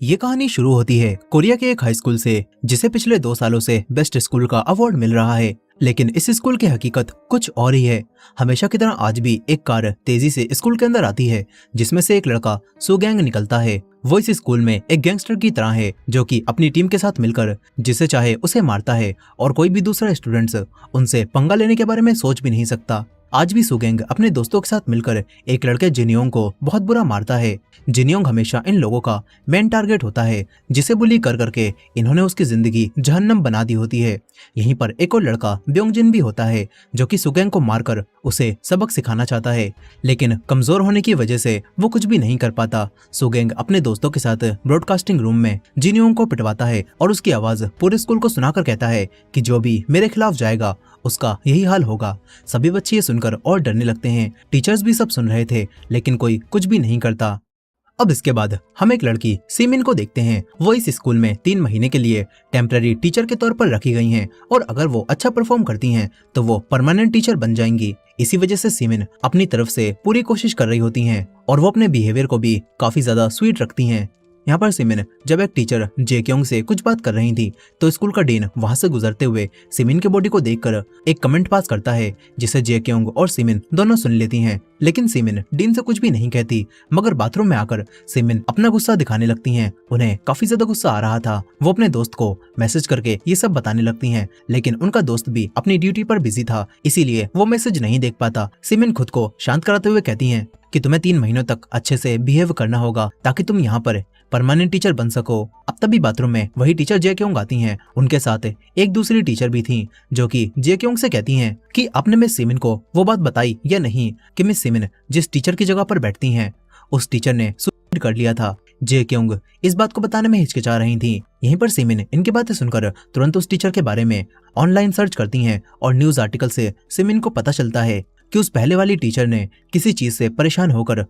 ये कहानी शुरू होती है कोरिया के एक हाई स्कूल से, जिसे पिछले 2 सालों से बेस्ट स्कूल का अवार्ड मिल रहा है। लेकिन इस स्कूल की हकीकत कुछ और ही है। हमेशा की तरह आज भी एक कार तेजी से स्कूल के अंदर आती है, जिसमें से एक लड़का सुगैंग निकलता है। वो इस स्कूल में एक गैंगस्टर की तरह है, जो कि अपनी टीम के साथ मिलकर जिसे चाहे उसे मारता है और कोई भी दूसरा स्टूडेंट्स उनसे पंगा लेने के बारे में सोच भी नहीं सकता। आज भी सुगैंग अपने दोस्तों के साथ मिलकर एक लड़के जिनियोंग को बहुत बुरा मारता है। जिनियोंग हमेशा इन लोगों का मेन टारगेट होता है, जिसे बुली कर करके इन्होंने उसकी जिंदगी जहन्नम बना दी होती है। यहीं पर एक और लड़का ब्योंगजिन भी होता है, जो कि सुगैंग को मारकर उसे सबक सिखाना चाहता है, लेकिन कमजोर होने की वजह से वो कुछ भी नहीं कर पाता। सुगैंग अपने दोस्तों के साथ ब्रॉडकास्टिंग रूम में जिनियोंग को पिटवाता है और उसकी आवाज पूरे स्कूल को सुनाकर कहता है कि जो भी मेरे खिलाफ जाएगा उसका यही हाल होगा। सभी बच्चे ये सुनकर और डरने लगते हैं। टीचर्स भी सब सुन रहे थे, लेकिन कोई कुछ भी नहीं करता। अब इसके बाद हम एक लड़की सीमिन को देखते हैं। वो इस स्कूल में 3 महीने के लिए टेम्पररी टीचर के तौर पर रखी गई हैं, और अगर वो अच्छा परफॉर्म करती हैं तो वो परमानेंट टीचर बन जाएंगी। इसी वजह से सीमिन अपनी तरफ से पूरी कोशिश कर रही होती हैं, और वो अपने बिहेवियर को भी काफी ज्यादा स्वीट रखती हैं। यहाँ पर सिमिन जब एक टीचर जेक्योंग से कुछ बात कर रही थी, तो स्कूल का डीन वहां से गुजरते हुए सिमिन के बॉडी को देखकर एक कमेंट पास करता है, जिसे जेक्योंग और सिमिन दोनों सुन लेती हैं। लेकिन सिमिन डीन से कुछ भी नहीं कहती, मगर बाथरूम में आकर सिमिन अपना गुस्सा दिखाने लगती हैं। उन्हें काफी ज्यादा गुस्सा आ रहा था। वो अपने दोस्त को मैसेज करके ये सब बताने लगती हैं, लेकिन उनका दोस्त भी अपनी ड्यूटी पर बिजी था, इसीलिए वो मैसेज नहीं देख पाता। सिमिन खुद को शांत कराते हुए कहती हैं कि तुम्हें 3 महीनों तक अच्छे से बिहेव करना होगा, ताकि तुम यहाँ पर परमानेंट टीचर बन सको। अब तभी बाथरूम में वही टीचर जेक्योंग आती हैं। उनके साथ एक दूसरी टीचर भी थी, जो कि जेक्योंग से कहती हैं कि आपने मिस सिमिन को वो बात बताई या नहीं कि मिस सिमिन जिस टीचर की जगह पर बैठती हैं, उस टीचर ने सुसाइड कर लिया था। जेक्योंग इस बात को बताने में हिचकिचा रही थी। यहीं पर सिमिन इनकी बातें सुनकर तुरंत उस टीचर के बारे में ऑनलाइन सर्च करती हैं, और न्यूज आर्टिकल से सिमिन को पता चलता है कि उस पहले वाली टीचर ने किसी चीज से परेशान होकर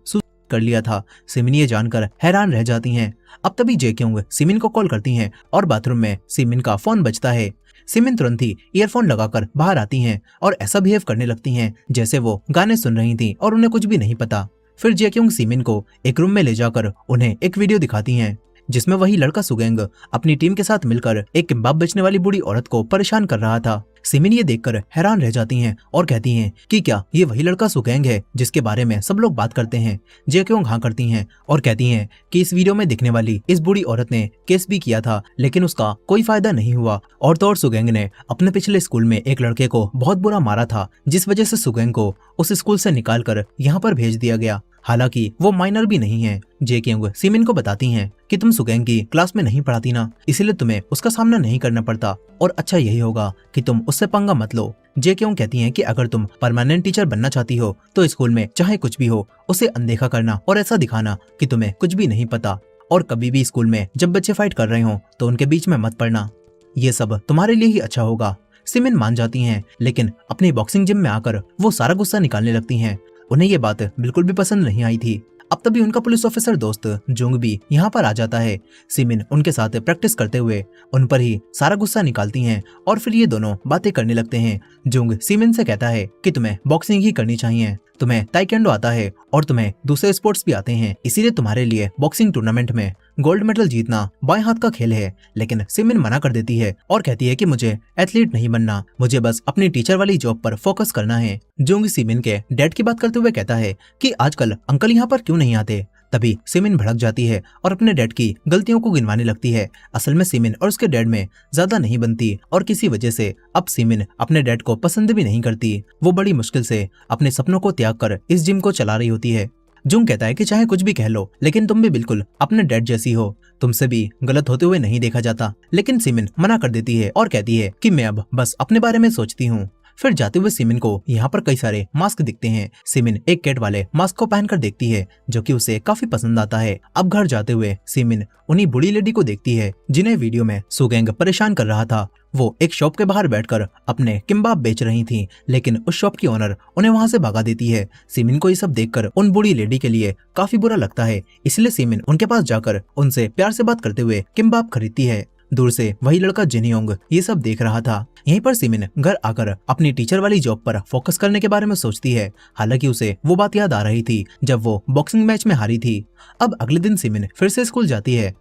कर लिया था। सिमिन ये जानकर हैरान रह जाती हैं। अब तभी जेक्योंग सिमिन को कॉल करती हैं, और बाथरूम में सिमिन का फोन बजता है। सिमिन तुरंत ही ईयरफोन लगाकर बाहर आती हैं और ऐसा बिहेव करने लगती हैं जैसे वो गाने सुन रही थी और उन्हें कुछ भी नहीं पता। फिर जेक्योंग सिमिन को एक रूम में ले जाकर उन्हें एक वीडियो दिखाती हैं, जिसमें वही लड़का सुगैंग अपनी टीम के साथ मिलकर एक किम्बाब बेचने वाली बूढ़ी औरत को परेशान कर रहा था। सिमिन ये देखकर हैरान रह जाती हैं और कहती हैं कि क्या ये वही लड़का सुगैंग है जिसके बारे में सब लोग बात करते हैं। जेक्योंग हाँ करती हैं और कहती हैं कि इस वीडियो में दिखने वाली इस बूढ़ी औरत ने केस भी किया था, लेकिन उसका कोई फायदा नहीं हुआ। और तो और सुगैंग ने अपने पिछले स्कूल में एक लड़के को बहुत बुरा मारा था, जिस वजह से सुगैंग को उस स्कूल से निकाल कर यहाँ पर भेज दिया गया, हालांकि वो माइनर भी नहीं है। जेक्योंग सिमिन को बताती हैं कि तुम सुगैंग की क्लास में नहीं पढ़ाती ना, इसलिए तुम्हें उसका सामना नहीं करना पड़ता, और अच्छा यही होगा कि तुम उससे पंगा मत लो। जेक्योंग कहती हैं कि अगर तुम परमानेंट टीचर बनना चाहती हो तो स्कूल में चाहे कुछ भी हो उसे अनदेखा करना और ऐसा दिखाना कि तुम्हें कुछ भी नहीं पता, और कभी भी स्कूल में जब बच्चे फाइट कर रहे हो तो उनके बीच में मत पड़ना। ये सब तुम्हारे लिए ही अच्छा होगा। सिमिन मान जाती हैं, लेकिन अपनी बॉक्सिंग जिम में आकर वो सारा गुस्सा निकालने लगती हैं। उन्हें ये बात बिल्कुल भी पसंद नहीं आई थी। अब तभी उनका पुलिस ऑफिसर दोस्त जुंग भी यहाँ पर आ जाता है। सिमिन उनके साथ प्रैक्टिस करते हुए उन पर ही सारा गुस्सा निकालती हैं, और फिर ये दोनों बातें करने लगते हैं। जुंग सिमिन से कहता है कि तुम्हें बॉक्सिंग ही करनी चाहिए, तुम्हें ताइक्वांडो आता है और तुम्हें दूसरे स्पोर्ट्स भी आते हैं, इसीलिए तुम्हारे लिए बॉक्सिंग टूर्नामेंट में गोल्ड मेडल जीतना बाएं हाथ का खेल है। लेकिन सिमिन मना कर देती है और कहती है कि मुझे एथलीट नहीं बनना, मुझे बस अपनी टीचर वाली जॉब पर फोकस करना है। जुंग सिमिन के डैड की बात करते हुए कहता है कि आजकल अंकल यहाँ पर क्यों नहीं आते। तभी सिमिन भड़क जाती है और अपने डैड की गलतियों को गिनवाने लगती है। असल में सिमिन और उसके डैड में ज्यादा नहीं बनती, और किसी वजह से अब सिमिन अपने डैड को पसंद भी नहीं करती। वो बड़ी मुश्किल से अपने सपनों को त्याग कर इस जिम को चला रही होती है। जुंग कहता है कि चाहे कुछ भी कह लो, लेकिन तुम भी बिल्कुल अपने डैड जैसी हो, तुमसे भी गलत होते हुए नहीं देखा जाता। लेकिन सिमिन मना कर देती है और कहती है कि मैं अब बस अपने बारे में सोचती हूँ। फिर जाते हुए सिमिन को यहाँ पर कई सारे मास्क दिखते हैं। सिमिन एक कैट वाले मास्क को पहनकर देखती है, जो कि उसे काफी पसंद आता है। अब घर जाते हुए सिमिन उन्हीं बूढ़ी लेडी को देखती है, जिन्हें वीडियो में सुगैंग परेशान कर रहा था। वो एक शॉप के बाहर बैठकर अपने किम्बाब बेच रही थी, लेकिन उस शॉप की ओनर उन्हें वहां से भगा देती है। सिमिन को ये सब देखकर उन बूढ़ी लेडी के लिए काफी बुरा लगता है, इसलिए सिमिन उनके पास जाकर उनसे प्यार से बात करते हुए किम्बाब खरीदती है। दूर से वही लड़का जिनियोंग ये सब देख रहा था। यहीं पर सिमिन घर आकर अपनी टीचर वाली जॉब पर फोकस करने के बारे में सोचती है। हालांकि उसे वो बात याद आ रही थी जब वो बॉक्सिंग मैच में हारी थी। अब अगले दिन सिमिन फिर से स्कूल जाती है।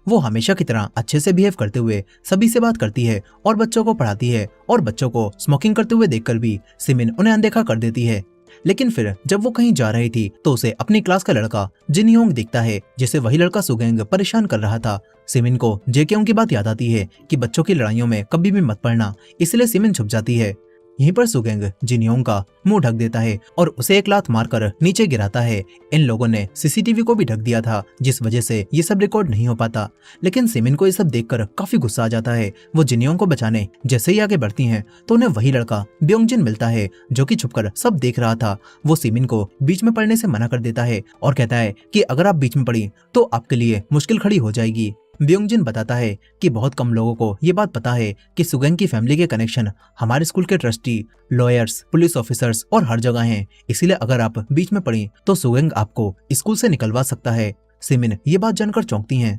वो हमेशा की तरह अच्छे से बिहेव करते हुए सभी से बात करती है और बच्चों को पढ़ाती है, और बच्चों को स्मोकिंग करते हुए देखकर भी सिमिन उन्हें अनदेखा कर देती है। लेकिन फिर जब वो कहीं जा रही थी तो उसे अपनी क्लास का लड़का जिन योंग दिखता है, जिसे वही लड़का सुगेंग परेशान कर रहा था। सिमिन को जेकेयोंग की बात याद आती है कि बच्चों की लड़ाइयों में कभी भी मत पड़ना, इसलिए सिमिन छुप जाती है। यहीं पर सुगेंग जिनयोंग का मुंह ढक देता है और उसे एक लात मारकर नीचे गिराता है। इन लोगों ने सीसीटीवी को भी ढक दिया था, जिस वजह से ये सब रिकॉर्ड नहीं हो पाता। लेकिन सिमिन को ये सब देखकर काफी गुस्सा आ जाता है। वो जिनयोंग को बचाने जैसे ही आगे बढ़ती हैं तो उन्हें वही लड़का ब्योंगजिन मिलता है, जो कि छुपकर सब देख रहा था। वो सिमिन को बीच में पड़ने से मना कर देता है और कहता है कि अगर आप बीच में पड़ी तो आपके लिए मुश्किल खड़ी हो जाएगी। ब्योंगजिन बताता है कि बहुत कम लोगों को ये बात पता है कि सुगेंग की फैमिली के कनेक्शन हमारे स्कूल के ट्रस्टी, लॉयर्स, पुलिस ऑफिसर्स और हर जगह हैं। इसीलिए अगर आप बीच में पड़ी तो सुगेंग आपको स्कूल से निकलवा सकता है। सिमिन ये बात जानकर चौंकती हैं।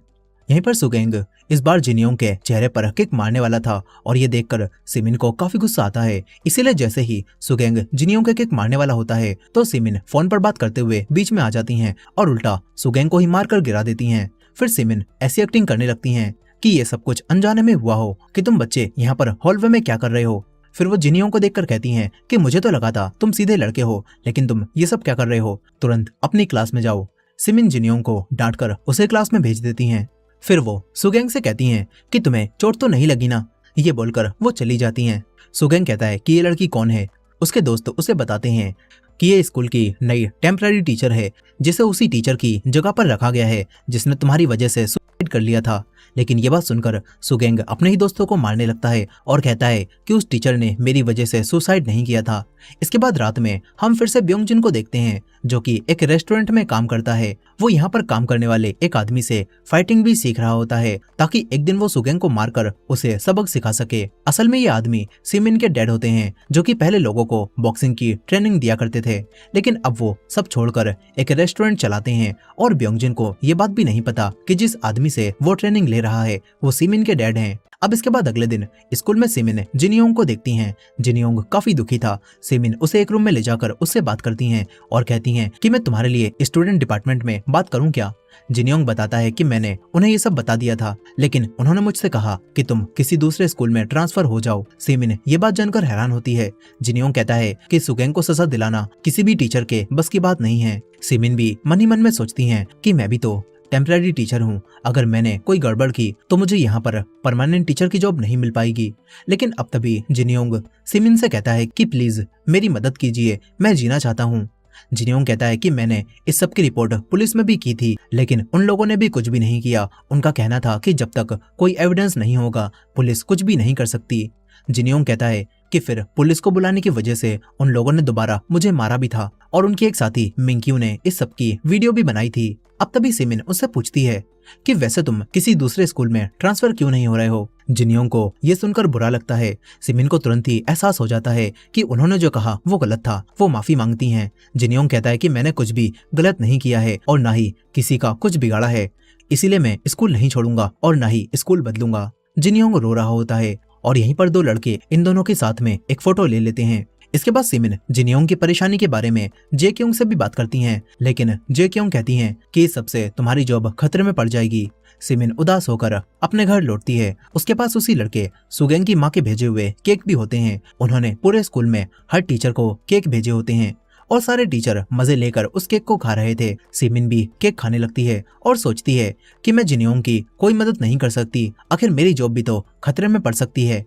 यहीं पर सुगेंग इस बार जिनयोंग के चेहरे पर किक मारने वाला था और ये देखकर सिमिन को काफी गुस्सा आता है। इसीलिए जैसे ही सुगेंग जिनयोंग के किक मारने वाला होता है तो सिमिन फोन पर बात करते हुए बीच में आ जाती हैं और उल्टा सुगेंग को ही मारकर गिरा देती हैं। फिर सिमिन ऐसी एक्टिंग करने लगती हैं कि ये सब कुछ अनजाने में हुआ हो, कि तुम बच्चे यहाँ पर हॉलवे में क्या कर रहे हो। फिर वो जिनयोंग को देखकर कहती हैं कि मुझे तो लगा था तुम सीधे लड़के हो, लेकिन तुम ये सब क्या कर रहे हो, तुरंत अपनी क्लास में जाओ। सिमिन जिनयोंग को डांटकर उसे क्लास में भेज देती हैं। फिर वो सुगेंग से कहती हैं कि तुम्हें चोट तो नहीं लगी ना। ये बोलकर वो चली जाती हैं। सुगेंग कहता है कि ये लड़की कौन है। उसके दोस्त उसे बताते हैं कि ये स्कूल की नई टेम्पररी टीचर है, जिसे उसी टीचर की जगह पर रखा गया है जिसने तुम्हारी वजह से सुसाइड कर लिया था। लेकिन ये बात सुनकर सुगेंग अपने ही दोस्तों को मारने लगता है और कहता है कि उस टीचर ने मेरी वजह से सुसाइड नहीं किया था। इसके बाद रात में हम फिर से ब्योंगजिन को देखते हैं, जो कि एक रेस्टोरेंट में काम करता है। वो यहाँ पर काम करने वाले एक आदमी से फाइटिंग भी सीख रहा होता है, ताकि एक दिन वो सुगेंग को मारकर उसे सबक सिखा सके। असल में ये आदमी सिमिन के डैड होते हैं, जो कि पहले लोगों को बॉक्सिंग की ट्रेनिंग दिया करते थे, लेकिन अब वो सब छोड़कर एक रेस्टोरेंट चलाते हैं। और ब्योंगजिन को ये बात भी नहीं पता कि जिस आदमी से वो ट्रेनिंग ले रहा है वो सिमिन के डैड हैं। अब इसके बाद अगले दिन स्कूल में सिमिन जिनयोंग को देखती हैं। जिनयोंग काफी दुखी था। सिमिन उसे एक रूम में ले जाकर उससे बात करती हैं और कहती हैं कि मैं तुम्हारे लिए स्टूडेंट डिपार्टमेंट में बात करूं क्या। जिनयोंग बताता है कि मैंने उन्हें ये सब बता दिया था, लेकिन उन्होंने मुझसे कहा कि तुम किसी दूसरे स्कूल में ट्रांसफर हो जाओ। सिमिन ये बात जानकर हैरान होती है। जिनयोंग कहता है कि सुगेंग को सजा दिलाना किसी भी टीचर के बस की बात नहीं है। सिमिन भी मन ही मन में सोचती हैं कि मैं भी तो टेम्पररी टीचर हूँ, अगर मैंने कोई गड़बड़ की तो मुझे यहाँ पर परमानेंट टीचर की जॉब नहीं मिल पाएगी। लेकिन अब तभी जिनयोंग सिमिन से कहता है कि प्लीज मेरी मदद कीजिए, मैं जीना चाहता हूँ। जिनयोंग कहता है कि मैंने इस सब की रिपोर्ट पुलिस में भी की थी, लेकिन उन लोगों ने भी कुछ भी नहीं किया। उनका कहना था कि जब तक कोई एविडेंस नहीं होगा पुलिस कुछ भी नहीं कर सकती। जिनयोंग कहता है कि फिर पुलिस को बुलाने की वजह से उन लोगों ने दोबारा मुझे मारा भी था और उनकी एक साथी मिंक्यू ने इस सब की वीडियो भी बनाई थी। अब तभी सिमिन उससे पूछती है कि वैसे तुम किसी दूसरे स्कूल में ट्रांसफर क्यों नहीं हो रहे हो। जिनयोंग को ये सुनकर बुरा लगता है। सिमिन को तुरंत ही एहसास हो जाता है कि उन्होंने जो कहा वो गलत था। वो माफी मांगती हैं। जिनयोंग कहता है कि मैंने कुछ भी गलत नहीं किया है और ना ही किसी का कुछ बिगाड़ा है, इसीलिए मैं स्कूल नहीं छोड़ूंगा और ना ही स्कूल बदलूंगा। जिनयोंग रो रहा होता है और यहीं पर दो लड़के इन दोनों के साथ में एक फोटो ले लेते हैं। इसके बाद सिमिन जिनयोंग की परेशानी के बारे में जेक्योंग से भी बात करती हैं, लेकिन जेक्योंग कहती हैं कि इस सबसे तुम्हारी जॉब खतरे में पड़ जाएगी। सिमिन उदास होकर अपने घर लौटती है। उसके पास उसी लड़के सुगेंग की माँ के भेजे हुए केक भी होते हैं। उन्होंने पूरे स्कूल में हर टीचर को केक भेजे होते हैं और सारे टीचर मजे लेकर उस केक को खा रहे थे। सिमिन भी केक खाने लगती है और सोचती है कि मैं जिनयोंग की कोई मदद नहीं कर सकती, आखिर मेरी जॉब भी तो खतरे में पड़ सकती है।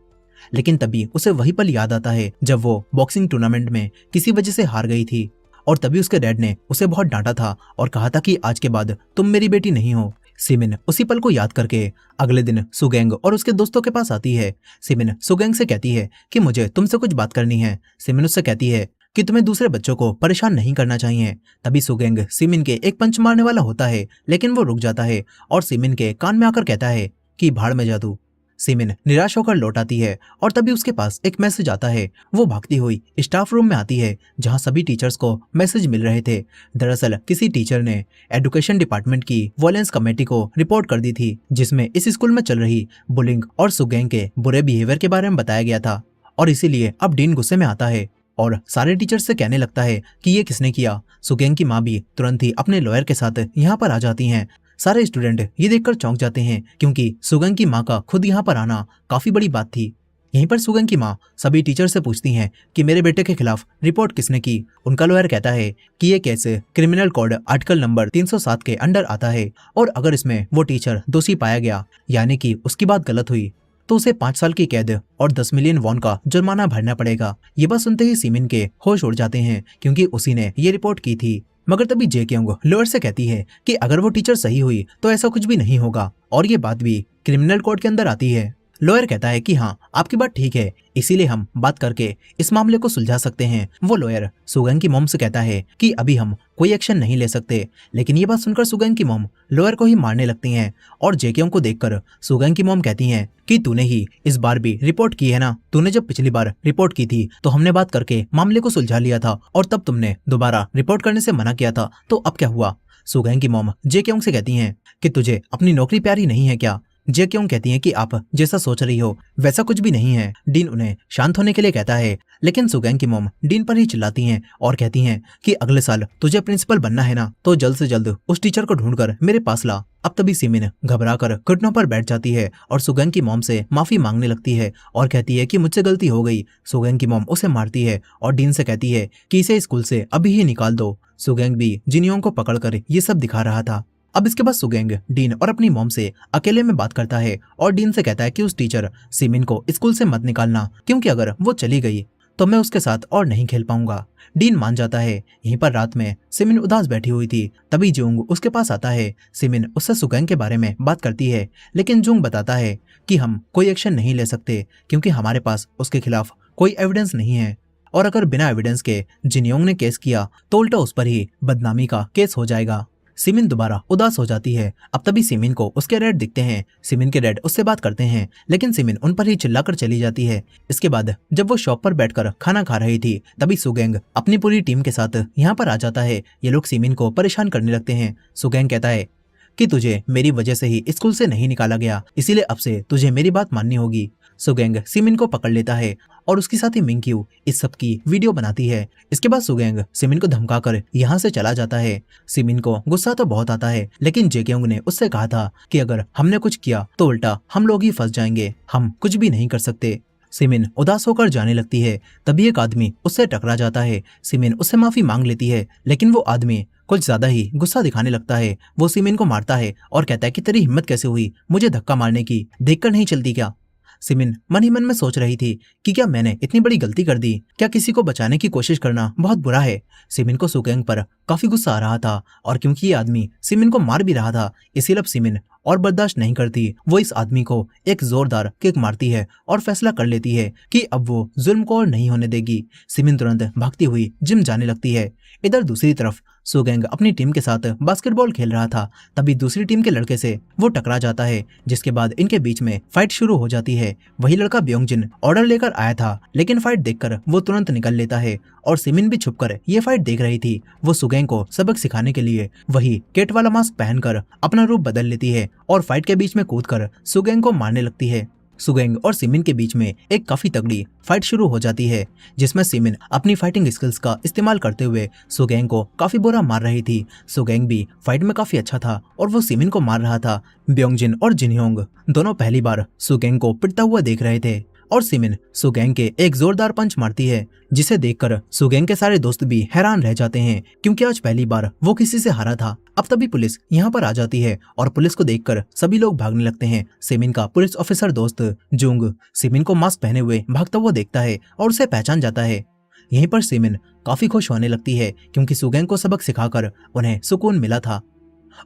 लेकिन तभी उसे वही पल याद आता है जब वो बॉक्सिंग टूर्नामेंट में किसी वजह से हार गई थी और तभी उसके डैड ने उसे बहुत डांटा था और कहा था कि आज के बाद तुम मेरी बेटी नहीं हो। सिमिन उसी पल को याद करके अगले दिन सुगेंग और उसके दोस्तों के पास आती है। सिमिन सुगेंग से कहती है कि मुझे तुमसे कुछ बात करनी है। सिमिन उससे कहती है कि तुम्हें दूसरे बच्चों को परेशान नहीं करना चाहिए। तभी सुगेंग सिमिन के एक पंच मारने वाला होता है, लेकिन वो रुक जाता है और सिमिन के कान में आकर कहता है कि भाड़ में जा तू। सिमिन निराश होकर लौट आती है और तभी उसके पास एक मैसेज आता है। वो भागती हुई स्टाफ रूम में आती है जहां सभी टीचर्स को मैसेज मिल रहे थे। दरअसल किसी टीचर ने एजुकेशन डिपार्टमेंट की वॉयलेंस कमेटी को रिपोर्ट कर दी थी, जिसमें इस स्कूल में चल रही बुलिंग और सुगेंग के बुरे बिहेवियर के बारे में बताया गया था। और इसीलिए अब डीन गुस्से में आता है और सारे टीचर्स से कहने लगता है कि ये किसने किया। सुगेंग की माँ भी तुरंत ही अपने लॉयर के साथ यहाँ पर आ जाती हैं। सारे स्टूडेंट ये देखकर चौंक जाते हैं क्योंकि सुगंग की माँ का खुद यहाँ पर आना काफी बड़ी बात थी। यहीं पर सुगंग की माँ सभी टीचर से पूछती हैं कि मेरे बेटे के खिलाफ रिपोर्ट किसने की। उनका लॉयर कहता है कि ये case criminal code article number 307 के अंडर आता है और अगर इसमें वो टीचर दोषी पाया गया यानी कि उसकी बात गलत हुई तो उसे 5 साल की कैद और 10 मिलियन वॉन का जुर्माना भरना पड़ेगा। ये बात सुनते ही सिमिन के होश उड़ जाते हैं क्योंकि उसी ने ये रिपोर्ट की थी। मगर तभी जे क्योंग लॉयर से कहती है कि अगर वो टीचर सही हुई तो ऐसा कुछ भी नहीं होगा और ये बात भी क्रिमिनल कोड के अंदर आती है। लॉयर कहता है कि हाँ आपकी बात ठीक है, इसीलिए हम बात करके इस मामले को सुलझा सकते हैं। वो लॉयर सुगंग की मॉम से कहता है कि अभी हम कोई एक्शन नहीं ले सकते, लेकिन ये बात सुनकर सुगंग की मॉम लॉयर को ही मारने लगती हैं और जेक्योंग को देखकर सुगंग की मॉम कहती हैं कि तूने ही इस बार भी रिपोर्ट की है ना, तूने जब पिछली बार रिपोर्ट की थी तो हमने बात करके मामले को सुलझा लिया था और तब तुमने दोबारा रिपोर्ट करने से मना किया था, तो अब क्या हुआ। सुगंग की मॉम जेक्योंग से कहती हैं कि तुझे अपनी नौकरी प्यारी नहीं है क्या। जेक्योंग कहती हैं कि आप जैसा सोच रही हो वैसा कुछ भी नहीं है। डीन उन्हें शांत होने के लिए कहता है, लेकिन सुगंग की मॉम डीन पर ही चिल्लाती हैं और कहती हैं कि अगले साल तुझे प्रिंसिपल बनना है ना, तो जल्द से जल्द उस टीचर को ढूंढकर मेरे पास ला। अब तभी सिमिन घबराकर घुटनों पर बैठ जाती है और सुगंग की मॉम से माफी मांगने लगती है और कहती है कि मुझसे गलती हो गई। सुगंग की मॉम उसे मारती है और डीन से कहती है कि इसे स्कूल से अभी ही निकाल दो। सुगंग भी जिनियोंग को पकड़कर ये सब दिखा रहा था। अब इसके बाद सुगंग डीन और अपनी मॉम से अकेले में बात करता है और डीन से कहता है कि उस टीचर सिमिन को स्कूल से मत निकालना, क्योंकि अगर वो चली गई तो मैं उसके साथ और नहीं खेल पाऊंगा। डीन मान जाता है। यहीं पर रात में सिमिन उदास बैठी हुई थी, तभी जुंग उसके पास आता है। सिमिन उससे सुगंग के बारे में बात करती है, लेकिन जुंग बताता है कि हम कोई एक्शन नहीं ले सकते क्योंकि हमारे पास उसके खिलाफ कोई एविडेंस नहीं है और अगर बिना एविडेंस के जिनियोंग ने केस किया तो उल्टा उस पर ही बदनामी का केस हो जाएगा। सिमिन दोबारा उदास हो जाती है। अब तभी सिमिन को उसके डैड दिखते हैं। सिमिन के डैड उससे बात करते हैं, लेकिन सिमिन उन पर ही चिल्लाकर चली जाती है। इसके बाद जब वो शॉप पर बैठकर खाना खा रही थी तभी सुगंग अपनी पूरी टीम के साथ यहाँ पर आ जाता है। ये लोग सिमिन को परेशान करने लगते हैं। सुगंग कहता है कि तुझे मेरी वजह से ही स्कूल से नहीं निकाला गया, इसीलिए अब से तुझे मेरी बात माननी होगी। सुगंग सिमिन को पकड़ लेता है और उसकी साथी मिंग्क्यू इस सब की वीडियो बनाती है। इसके बाद सुगंग सिमिन को धमकाकर यहाँ से चला जाता है। सिमिन को गुस्सा तो बहुत आता है, लेकिन जेक्योंग ने उससे कहा था कि अगर हमने कुछ किया तो उल्टा हम लोग ही फंस जाएंगे, हम कुछ भी नहीं कर सकते। सिमिन उदास होकर जाने लगती है। तभी एक आदमी उससे टकरा जाता है। सिमिन उससे माफी मांग लेती है, लेकिन वो आदमी कुछ ज्यादा ही गुस्सा दिखाने लगता है। वो सिमिन को मारता है और कहता है कि तेरी हिम्मत कैसे हुई मुझे धक्का मारने की, देखकर नहीं चलती क्या। सिमिन मन ही मन में सोच रही थी कि क्या मैंने इतनी बड़ी गलती कर दी, क्या किसी को बचाने की कोशिश करना बहुत बुरा है। सिमिन को सुगंग पर काफी गुस्सा आ रहा था और क्योंकि ये आदमी सिमिन को मार भी रहा था, इसीलिए अब सिमिन और बर्दाश्त नहीं करती। वो इस आदमी को एक जोरदार किक मारती है और फैसला कर लेती है कि अब वो जुल्म को और नहीं होने देगी। सिमिन तुरंत भागती हुई जिम जाने लगती है। इधर दूसरी तरफ सुगंग अपनी टीम के साथ बास्केटबॉल खेल रहा था, तभी दूसरी टीम के लड़के से वो टकरा जाता है, जिसके बाद इनके बीच में फाइट शुरू हो जाती है। वही लड़का ब्योंगजिन ऑर्डर लेकर आया था, लेकिन फाइट देखकर वो तुरंत निकल लेता है और सिमिन भी छुपकर ये फाइट देख रही थी। वो सुगंग को सबक सिखाने के लिए वही केट वाला मास्क पहनकर अपना रूप बदल लेती है और फाइट के बीच में कूदकर सुगंग को मारने लगती है। सुगंग और सिमिन के बीच में एक काफी तगड़ी फाइट शुरू हो जाती है, जिसमें सिमिन अपनी फाइटिंग स्किल्स का इस्तेमाल करते हुए सुगंग को काफी बुरा मार रही थी। सुगंग भी फाइट में काफी अच्छा था और वो सिमिन को मार रहा था। ब्योंगजिन और जिनयोंग दोनों पहली बार सुगंग को पिटता हुआ देख रहे थे और सिमिन सुगंग के एक जोरदार पंच मारती है, जिसे देखकर सुगंग के सारे दोस्त भी हैरान रह जाते हैं क्योंकि आज पहली बार वो किसी से हारा था। अब तभी पुलिस यहाँ पर आ जाती है और पुलिस को देखकर सभी लोग भागने लगते हैं। सिमिन का पुलिस ऑफिसर दोस्त जुंग सिमिन को मास्क पहने हुए भागता हुआ देखता है और उसे पहचान जाता है। यहीं पर सिमिन काफी खुश होने लगती है क्योंकि सुगंग को सबक सिखाकर उन्हें सुकून मिला था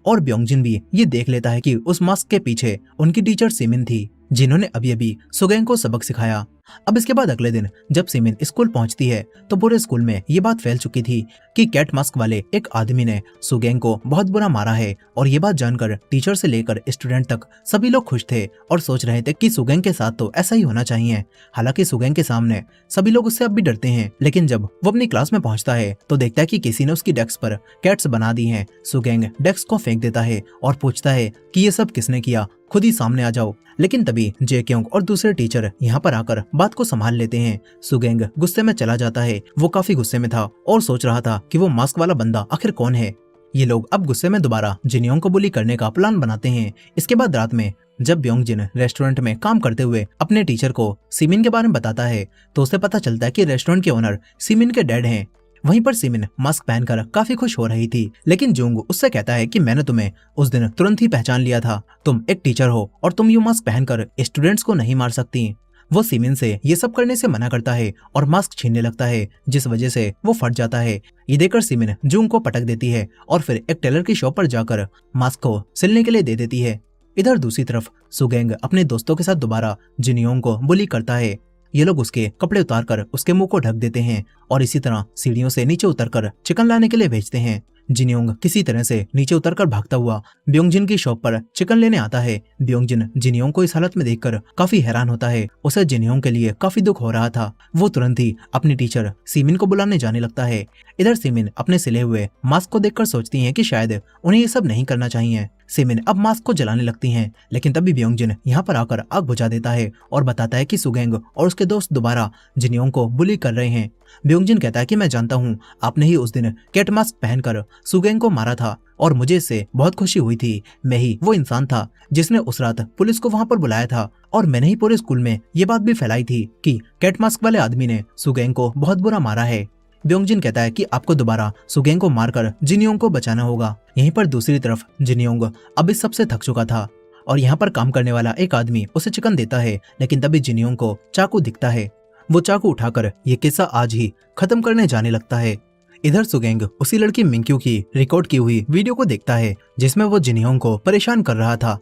और ब्योंगजिन भी ये देख लेता है कि उस मास्क के पीछे उनकी टीचर सिमिन थी, जिन्होंने अभी अभी सुगंग को सबक सिखाया। अब इसके बाद अगले दिन जब सिमिन स्कूल पहुंचती है तो पूरे स्कूल में ये बात फैल चुकी थी कि कैट मास्क वाले एक आदमी ने सुगंग को बहुत बुरा मारा है और ये बात जानकर टीचर से लेकर स्टूडेंट तक सभी लोग खुश थे और सोच रहे थे कि सुगंग के साथ तो ऐसा ही होना चाहिए। हालांकि सुगंग के सामने सभी लोग उससे अब भी डरते हैं, लेकिन जब वो अपनी क्लास में पहुंचता है तो देखता है कि किसी ने उसकी डेस्क पर कैट्स बना दी हैं। सुगंग डेस्क को फेंक देता है और पूछता है कि ये सब किसने किया, खुद ही सामने आ जाओ। लेकिन तभी जेक्योंग और दूसरे टीचर यहाँ पर आकर बात को संभाल लेते हैं। सुगंग गुस्से में चला जाता है। वो काफी गुस्से में था और सोच रहा था कि वो मास्क वाला बंदा आखिर कौन है। ये लोग अब गुस्से में दोबारा जिनयोंग को बुली करने का प्लान बनाते हैं। इसके बाद रात में जब ब्योंगजिन रेस्टोरेंट में काम करते हुए अपने टीचर को सिमिन के बारे में बताता है तो उसे पता चलता है कि रेस्टोरेंट के ओनर सिमिन के डैड हैं। वहीं पर सिमिन मास्क पहनकर काफी खुश हो रही थी, लेकिन जुंग उससे कहता है कि मैंने तुम्हें उस दिन तुरंत ही पहचान लिया था। तुम एक टीचर हो और तुम ये मास्क पहनकर स्टूडेंट्स को नहीं मार सकती। वो सिमिन से ये सब करने से मना करता है और मास्क छीनने लगता है, जिस वजह से वो फट जाता है। ये देखकर सिमिन जुंग को पटक देती है और फिर एक टेलर की शॉप पर जाकर मास्क को सिलने के लिए दे देती है। इधर दूसरी तरफ सुगेंग अपने दोस्तों के साथ दोबारा जिनयोंग को बुली करता है। ये लोग उसके कपड़े उतारकर उसके मुंह को ढक देते हैं और इसी तरह सीढ़ियों से नीचे उतरकर चिकन लाने के लिए भेजते हैं। जिनयोंग किसी तरह से नीचे उतरकर भागता हुआ ब्योंगजिन की शॉप पर चिकन लेने आता है। ब्योंगजिन जिनयोंग को इस हालत में देखकर काफी हैरान होता है। उसे जिनयोंग के लिए काफी दुख हो रहा था। वो तुरंत ही अपनी टीचर सिमिन को बुलाने जाने लगता है। इधर सिमिन अपने सिले हुए मास्क को देखकर सोचती है कि शायद उन्हें ये सब नहीं करना चाहिए। सिमिन अब मास्क को जलाने लगती हैं, लेकिन तभी ब्योंगजिन यहाँ पर आकर आग बुझा देता है और बताता है कि सुगेंग और उसके दोस्त दोबारा जिनयोंग को बुली कर रहे हैं। ब्योंगजिन कहता है कि मैं जानता हूँ, आपने ही उस दिन कैट मास्क पहनकर सुगेंग को मारा था और मुझे इससे बहुत खुशी हुई थी। मैं ही वो इंसान था जिसने उस रात पुलिस को वहाँ पर बुलाया था और मैंने ही पूरे स्कूल में ये बात भी फैलाई थी कि कैट मास्क वाले आदमी ने सुगेंग को बहुत बुरा मारा है। ब्योंगजिन कहता है कि आपको दोबारा सुगेंग को मारकर जिनयोंग को बचाना होगा। यहीं पर दूसरी तरफ जिनयोंग अब इस सबसे थक चुका था और यहाँ पर काम करने वाला एक आदमी उसे चिकन देता है, लेकिन तभी जिनयोंग को चाकू दिखता है। वो चाकू उठाकर ये किस्सा आज ही खत्म करने जाने लगता है। इधर सुगेंग उसी लड़की मिंक्यू की रिकॉर्ड की हुई वीडियो को देखता है जिसमें वो जिनयोंग को परेशान कर रहा था।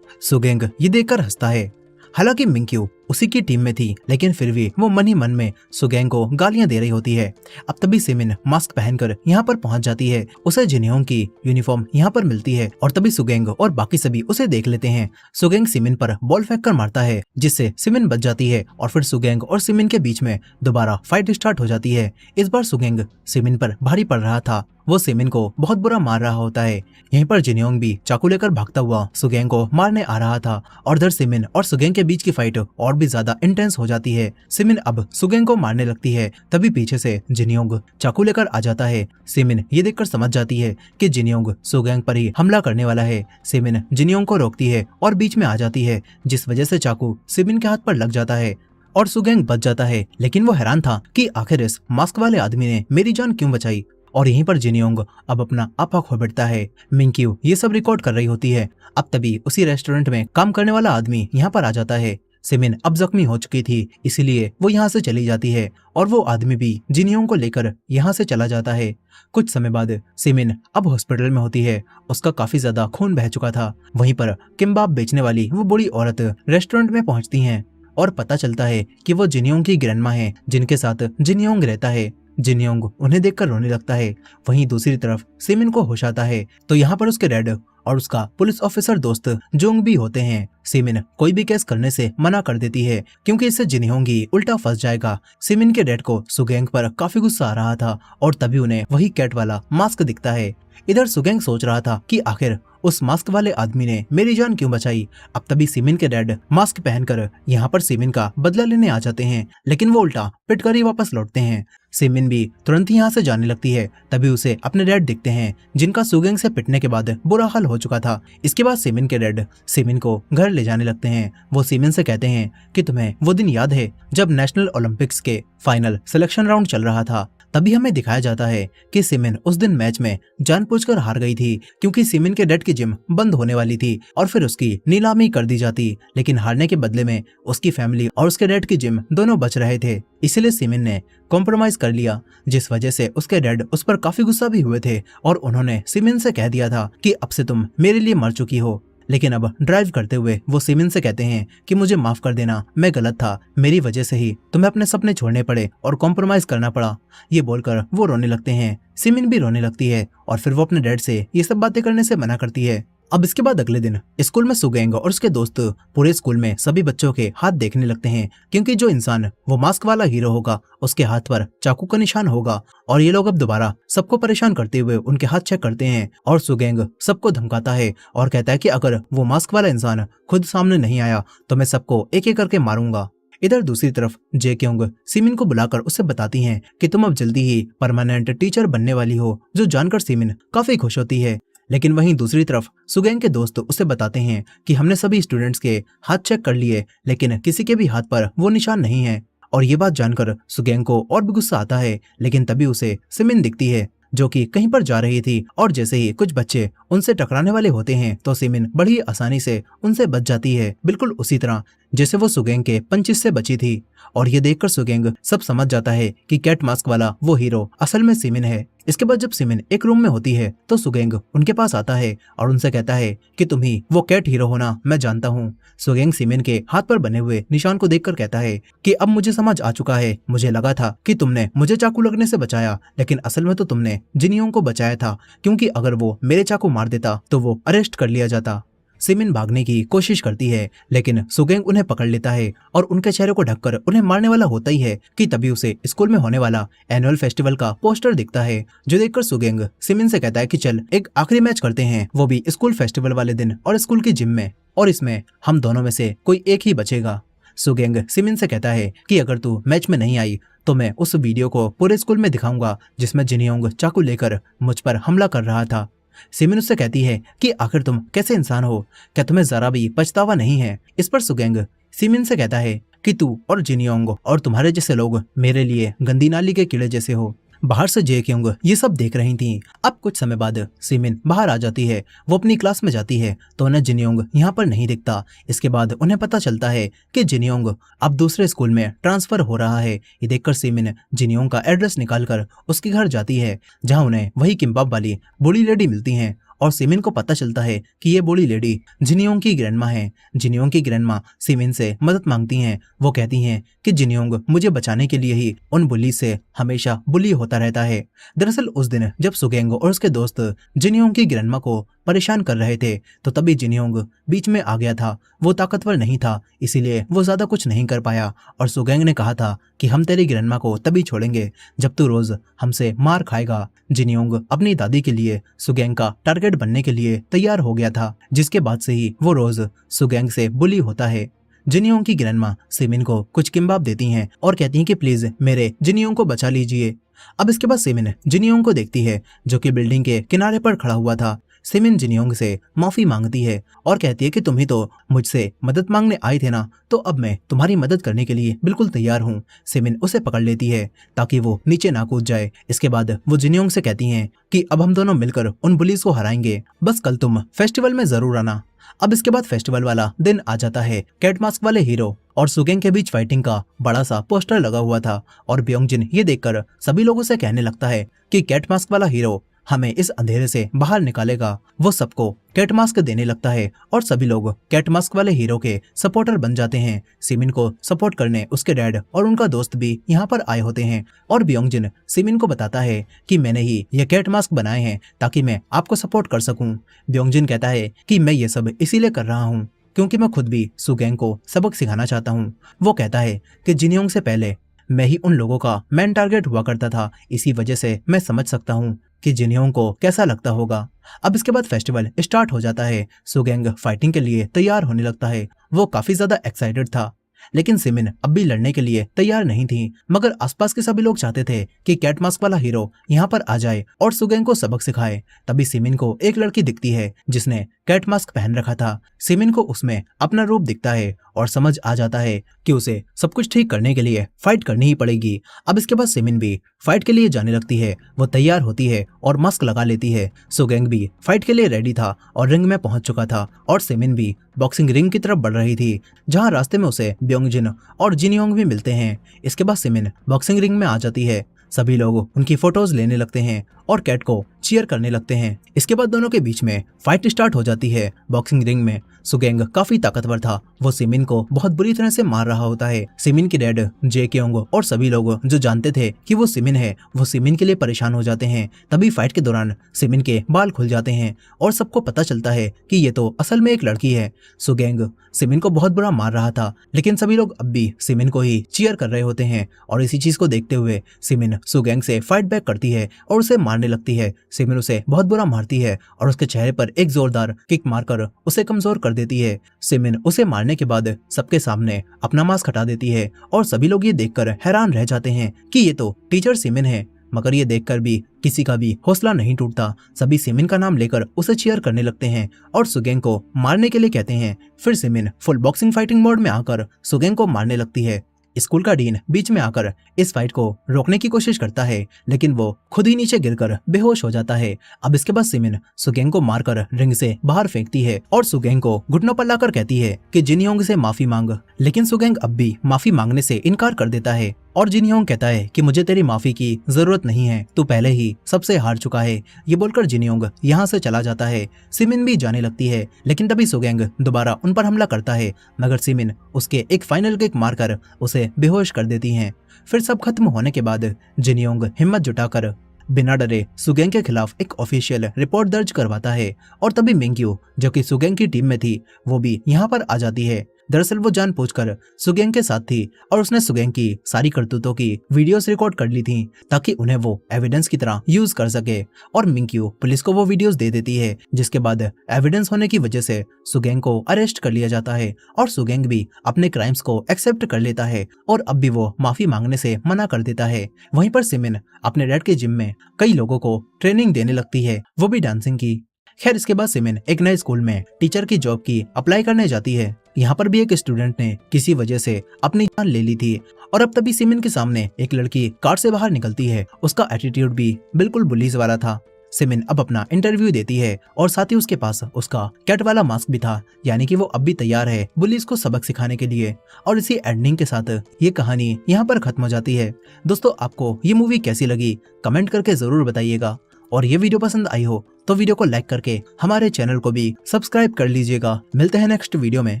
सुगेंग ये देखकर हंसता है। हालांकि मिंक्यू उसी की टीम में थी, लेकिन फिर भी वो मन ही मन में सुगेंग को गालियां दे रही होती है। अब तभी सिमिन मास्क पहनकर यहाँ पर पहुंच जाती है। उसे जिनयोंग की यूनिफॉर्म यहाँ पर मिलती है और तभी सुगेंग और बाकी सभी उसे देख लेते हैं। सुगेंग सिमिन पर बॉल फेंक कर मारता है, जिससे सिमिन बच जाती है और फिर सुगेंग और सिमिन के बीच में दोबारा फाइट स्टार्ट हो जाती है। इस बार सुगेंग सिमिन पर भारी पड़ रहा था। वो सिमिन को बहुत बुरा मार रहा होता है। यहीं पर जिनयोंग भी चाकू लेकर भागता हुआ सुगेंग को मारने आ रहा था और इधर सिमिन और सुगेंग के बीच की फाइट और भी ज्यादा इंटेंस हो जाती है। सिमिन अब सुगेंग को मारने लगती है, तभी पीछे से जिनयोंग चाकू लेकर आ जाता है। सिमिन ये देखकर समझ जाती है कि जिनयोंग सुगेंग पर ही हमला करने वाला है। सिमिन जिनयोंग को रोकती है और बीच में आ जाती है, जिस वजह से चाकू सिमिन के हाथ पर लग जाता है और सुगेंग बच जाता है। लेकिन वो हैरान था कि आखिर इस मास्क वाले आदमी ने मेरी जान क्यों बचाई। और यहीं पर जिनयोंग अब अपना आपा खो बैठता है। मिंक्यू ये सब रिकॉर्ड कर रही होती है। अब तभी उसी रेस्टोरेंट में काम करने वाला आदमी यहाँ पर आ जाता है। सिमिन अब जख्मी हो चुकी थी, इसलिए वो यहाँ से चली जाती है और वो आदमी भी जिनयोंग को लेकर यहाँ से चला जाता है। कुछ समय बाद सिमिन अब हॉस्पिटल में होती है। उसका काफी ज्यादा खून बह चुका था। वहीं पर किम्बाब बेचने वाली वो बूढ़ी औरत रेस्टोरेंट में पहुंचती है और पता चलता है कि वो जिनयोंग की ग्रैंडमा है, जिनके साथ जिनयोंग रहता है। जिनयोंग उन्हें देखकर रोने लगता है। वहीं दूसरी तरफ सिमिन को होश आता है तो यहाँ पर उसके डैड और उसका पुलिस ऑफिसर दोस्त जोंग भी होते हैं। सिमिन कोई भी केस करने से मना कर देती है क्योंकि इससे जिनयोंग ही उल्टा फंस जाएगा। सिमिन के डैड को सुगेंग पर काफी गुस्सा आ रहा था और तभी उन्हें वही कैट वाला मास्क दिखता है। इधर सुगेंग सोच रहा था कि आखिर उस मास्क वाले आदमी ने मेरी जान क्यों बचाई। अब तभी सिमिन के डैड मास्क पहनकर यहाँ पर सिमिन का बदला लेने आ जाते हैं, लेकिन वो उल्टा पिटकर ही वापस लौटते हैं। सिमिन भी तुरंत ही यहाँ से जाने लगती है। तभी उसे अपने डैड दिखते हैं, जिनका सुगेंग से पिटने के बाद बुरा हाल हो चुका था। इसके बाद सिमिन के डैड सिमिन को घर ले जाने लगते हैं। वो सिमिन से कहते हैं कि तुम्हें वो दिन याद है जब नेशनल ओलंपिक्स के फाइनल सिलेक्शन राउंड चल रहा था। तभी हमें दिखाया जाता है कि सिमिन उस दिन मैच में जानबूझकर हार गई थी, क्योंकि सिमिन के डैड की जिम बंद होने वाली थी और फिर उसकी नीलामी कर दी जाती, लेकिन हारने के बदले में उसकी फैमिली और उसके डैड की जिम दोनों बच रहे थे। इसलिए सिमिन ने कॉम्प्रोमाइज कर लिया, जिस वजह से उसके डैड उस पर काफी गुस्सा भी हुए थे और उन्होंने सिमिन से कह दिया था कि अब से तुम मेरे लिए मर चुकी हो। लेकिन अब ड्राइव करते हुए वो सिमिन से कहते हैं कि मुझे माफ कर देना, मैं गलत था, मेरी वजह से ही तुम्हें अपने सपने छोड़ने पड़े और कॉम्प्रोमाइज करना पड़ा। ये बोलकर वो रोने लगते हैं। सिमिन भी रोने लगती है और फिर वो अपने डैड से ये सब बातें करने से मना करती है। अब इसके बाद अगले दिन स्कूल में सुगेंग और उसके दोस्त पूरे स्कूल में सभी बच्चों के हाथ देखने लगते हैं, क्योंकि जो इंसान वो मास्क वाला हीरो होगा उसके हाथ पर चाकू का निशान होगा। और ये लोग अब दोबारा सबको परेशान करते हुए उनके हाथ चेक करते हैं और सुगेंग सबको धमकाता है और कहता है कि अगर वो मास्क वाला इंसान खुद सामने नहीं आया तो मैं सबको एक एक करके मारूंगा। इधर दूसरी तरफ जे क्योंग सिमिन को बुलाकर उससे बताती हैं कि तुम अब जल्दी ही परमानेंट टीचर बनने वाली हो, जो जानकर सिमिन काफी खुश होती है। लेकिन वहीं दूसरी तरफ सुगेंग के दोस्त उसे बताते हैं कि हमने सभी स्टूडेंट्स के हाथ चेक कर लिए, लेकिन किसी के भी हाथ पर वो निशान नहीं है। और ये बात जानकर सुगेंग को और भी गुस्सा आता है, लेकिन तभी उसे सिमिन दिखती है जो कि कहीं पर जा रही थी, और जैसे ही कुछ बच्चे उनसे टकराने वाले होते हैं तो सिमिन बड़ी आसानी से उनसे बच जाती है, बिल्कुल उसी तरह जैसे वो सुगेंग के पंचिस से बची थी। और ये देखकर सुगेंग सब समझ जाता है कि कैट मास्क वाला वो हीरो असल में सिमिन है। इसके बाद जब सिमिन एक रूम में होती है तो सुगेंग उनके पास आता है और उनसे कहता है कि तुम ही वो कैट हीरो हो ना, मैं जानता हूँ। सुगेंग सिमिन के हाथ पर बने हुए निशान को देखकर कहता है कि अब मुझे समझ आ चुका है, मुझे लगा था कि तुमने मुझे चाकू लगने से बचाया, लेकिन असल में तो तुमने जिनियोंग को बचाया था, क्योंकि अगर वो मेरे चाकू मार देता तो वो अरेस्ट कर लिया जाता। सिमिन भागने की कोशिश करती है, लेकिन सुगेंग उन्हें पकड़ लेता है और उनके चेहरे को ढककर उन्हें मारने वाला होता ही है कि तभी उसे स्कूल में होने वाला एनुअल फेस्टिवल का पोस्टर दिखता है, जो देखकर सुगेंग सिमिन से कहता है कि चल एक आखिरी मैच करते हैं, वो भी स्कूल फेस्टिवल वाले दिन और स्कूल की जिम में, और इसमें हम दोनों में से कोई एक ही बचेगा। सुगेंग सिमिन से कहता है कि अगर तू मैच में नहीं आई तो मैं उस वीडियो को पूरे स्कूल में दिखाऊंगा जिसमें जिनियोंग चाकू लेकर मुझ पर हमला कर रहा था। सिमिन उससे कहती है कि आखिर तुम कैसे इंसान हो, क्या तुम्हें जरा भी पछतावा नहीं है। इस पर सुगेंग सिमिन से कहता है कि तू और जिनियोंग और तुम्हारे जैसे लोग मेरे लिए गंदी नाली के कीड़े जैसे हो। बाहर से जे क्योंग ये सब देख रही थी। अब कुछ समय बाद सिमिन बाहर आ जाती है, वो अपनी क्लास में जाती है तो उन्हें जिनियोंग यहाँ पर नहीं दिखता। इसके बाद उन्हें पता चलता है कि जिनियोंग अब दूसरे स्कूल में ट्रांसफर हो रहा है। ये देखकर सिमिन जिनियोंग का एड्रेस निकालकर उसके घर जाती है, जहाँ उन्हें वही किम्बाब वाली बूढ़ी लेडी मिलती है। और सिमिन को पता चलता है कि ये बूढ़ी लेडी जिनियोंग की ग्रैंडमा है। जिनियोंग की ग्रैंडमा सिमिन से मदद मांगती हैं। वो कहती हैं कि जिनियोंग मुझे बचाने के लिए ही उन बुली से हमेशा बुली होता रहता है। दरअसल उस दिन जब सुगेंग और उसके दोस्त जिनियोंग की ग्रैंडमा को परेशान कर रहे थे तो तभी जिनियोंग बीच में आ गया था। वो ताकतवर नहीं था, इसीलिए वो ज्यादा कुछ नहीं कर पाया। और सुगेंग ने कहा था कि हम तेरी ग्रैंडमा को तभी छोड़ेंगे जब तू रोज हमसे मार खाएगा। जिनियोंग अपनी दादी के लिए सुगेंग का टारगेट बनने के लिए तैयार हो गया था, जिसके बाद से ही वो रोज सुगेंग से बुली होता है। जिनियोंग की ग्रैंडमा सिमिन को कुछ किम्बाब देती हैं और कहती हैं कि प्लीज मेरे जिनियोंग को बचा लीजिए। अब इसके बाद सिमिन जिनियोंग को देखती है जो कि बिल्डिंग के किनारे पर खड़ा हुआ था। सिमिन जिनियोंग से माफी मांगती है और कहती है कि तुम ही तो मुझसे मदद मांगने आए थे ना, तो अब मैं तुम्हारी मदद करने के लिए बिल्कुल तैयार हूँ। सिमिन उसे पकड़ लेती है ताकि वो नीचे ना कूद जाए। इसके बाद वो जिनियोंग से कहती हैं कि अब हम दोनों मिलकर उन बुलीज को हराएंगे, बस कल तुम फेस्टिवल में जरूर आना। अब इसके बाद फेस्टिवल वाला दिन आ जाता है। कैट मास्क वाले हीरो और सुगेंग के बीच फाइटिंग का बड़ा सा पोस्टर लगा हुआ था और ब्योंगजिन ये देखकर सभी लोगों से कहने लगता है कि कैट मास्क वाला हीरो हमें इस अंधेरे से बाहर निकालेगा। वो सबको कैट मास्क देने लगता है और सभी लोग कैट मास्क वाले हीरो के सपोर्टर बन जाते हैं। सिमिन को सपोर्ट करने उसके डैड और उनका दोस्त भी यहाँ पर आए होते हैं और ब्योंगजिन सिमिन को बताता है कि मैंने ही ये कैट मास्क बनाए हैं ताकि मैं आपको सपोर्ट कर सकूं। ब्योंगजिन कहता है कि मैं ये सब इसीलिए कर रहा हूँ क्योंकि मैं खुद भी सुगेंग को सबक सिखाना चाहता हूँ। वो कहता है कि जिनियोंग से पहले मैं ही उन लोगों का मेन टारगेट हुआ करता था, इसी वजह से मैं समझ सकता हूँ कि जिनियोंग को कैसा लगता होगा। अब इसके बाद फेस्टिवल स्टार्ट हो जाता है। सुगेंग फाइटिंग के लिए तैयार होने लगता है। वो काफी ज्यादा एक्साइटेड था, लेकिन सिमिन अब भी लड़ने के लिए तैयार नहीं थी। मगर आसपास के सभी लोग चाहते थे कि कैट मास्क वाला हीरो यहाँ पर आ जाए और सुगेंग को सबक सिखाए। तभी सिमिन को एक लड़की दिखती है जिसने कैट मास्क पहन रखा था। सिमिन को उसमें अपना रूप दिखता है और समझ आ जाता है कि उसे सब कुछ ठीक करने के लिए फाइट करनी ही पड़ेगी। अब इसके बाद सिमिन भी फाइट के लिए जाने लगती है। वो तैयार होती है और मास्क लगा लेती है। सुगेंग भी फाइट के लिए रेडी था और रिंग में पहुंच चुका था और सिमिन भी बॉक्सिंग रिंग की तरफ बढ़ रही थी, जहां रास्ते में उसे ब्योंगजिन और जिनियोंग भी मिलते हैं। इसके बाद सिमिन बॉक्सिंग रिंग में आ जाती है। सभी लोग उनकी फोटोज लेने लगते हैं और कैट को चीयर करने लगते हैं। इसके बाद दोनों के बीच में फाइट स्टार्ट हो जाती है। बॉक्सिंग रिंग में सुगेंग काफी ताकतवर था। वो सिमिन को बहुत बुरी तरह से मार रहा होता है। सिमिन की डैड जे क्योंग और सभी लोग जो जानते थे कि वो सिमिन है, वो सिमिन के लिए परेशान हो जाते हैं। तभी फाइट के दौरान सिमिन के बाल खुल जाते हैं और सबको पता चलता है कि ये तो असल में एक लड़की है। सुगेंग सिमिन को बहुत बुरा मार रहा था, लेकिन सभी लोग अब भी सिमिन को ही चीयर कर रहे होते हैं और इसी चीज को देखते हुए सिमिन सुगैंग से फाइट बैक करती है और उसे मारने लगती है। सिमिन उसे बहुत बुरा मारती है और उसके चेहरे पर एक जोरदार किक मारकर उसे कमजोर कर देती है। सिमिन उसे मारने के बाद सबके सामने अपना मास्क हटा देती है और सभी लोग ये देखकर हैरान रह जाते हैं कि ये तो टीचर सिमिन है। मगर ये देखकर भी किसी का भी हौसला नहीं टूटता। सभी सिमिन का नाम लेकर उसे चीयर करने लगते हैं और सुगैंग को मारने के लिए कहते हैं। फिर semen full boxing fighting mode में आकर सुगैंग को मारने लगती है। स्कूल का डीन बीच में आकर इस फाइट को रोकने की कोशिश करता है, लेकिन वो खुद ही नीचे गिरकर बेहोश हो जाता है। अब इसके बाद सिमिन सुगैंग को मारकर रिंग से बाहर फेंकती है और सुगैंग को घुटनों पर लाकर कहती है कि जिन योंग से माफी मांग। लेकिन सुगैंग अब भी माफी मांगने से इनकार कर देता है और जिन योंग कहता है कि मुझे तेरी माफी की जरूरत नहीं है, तू पहले ही सबसे हार चुका है। ये बोलकर जिन योंग यहाँ से चला जाता है। सिमिन भी जाने लगती है, लेकिन तभी सुगैंग दोबारा उन पर हमला करता है, मगर सिमिन उसके एक फाइनल किक मारकर उसे बेहोश कर देती हैं। फिर सब खत्म होने के बाद जिन योंग हिम्मत जुटाकर बिना डरे सुगैंग के खिलाफ एक ऑफिशियल रिपोर्ट दर्ज करवाता है और तभी मिंग्यू, जो कि सुगैंग की टीम में थी, वो भी यहाँ पर आ जाती है। दरअसल वो जानबूझकर सुगैंग के साथ थी और उसने सुगैंग की सारी करतूतों की वीडियोस रिकॉर्ड कर ली थी ताकि उन्हें वो एविडेंस की तरह यूज कर सके। और मिंग्यू पुलिस को वो वीडियोस दे देती है, जिसके बाद एविडेंस होने की वजह से सुगैंग को अरेस्ट कर लिया जाता है और सुगैंग भी अपने क्राइम्स को एक्सेप्ट कर लेता है और अब भी वो माफी मांगने से मना कर देता है। वहीं पर सिमिन अपने डैड के जिम में कई लोगों को ट्रेनिंग देने लगती है, वो भी डांसिंग की। खैर इसके बाद सिमिन एक नए स्कूल में टीचर की जॉब की अप्लाई करने जाती है। यहाँ पर भी एक स्टूडेंट ने किसी वजह से अपनी जान ले ली थी और अब तभी सिमिन के सामने एक लड़की कार से बाहर निकलती है। उसका एटीट्यूड भी बिल्कुल बुलीज वाला था। सिमिन अब अपना इंटरव्यू देती है और साथ ही उसके पास उसका कैट वाला मास्क भी था, यानी कि वो अब भी तैयार है बुलीज को सबक सिखाने के लिए। और इसी एंडिंग के साथ ये कहानी यहाँ पर खत्म हो जाती है। दोस्तों आपको ये मूवी कैसी लगी कमेंट करके जरूर बताइएगा, और ये वीडियो पसंद आई हो तो वीडियो को लाइक करके हमारे चैनल को भी सब्सक्राइब कर लीजिएगा। मिलते हैं नेक्स्ट वीडियो में।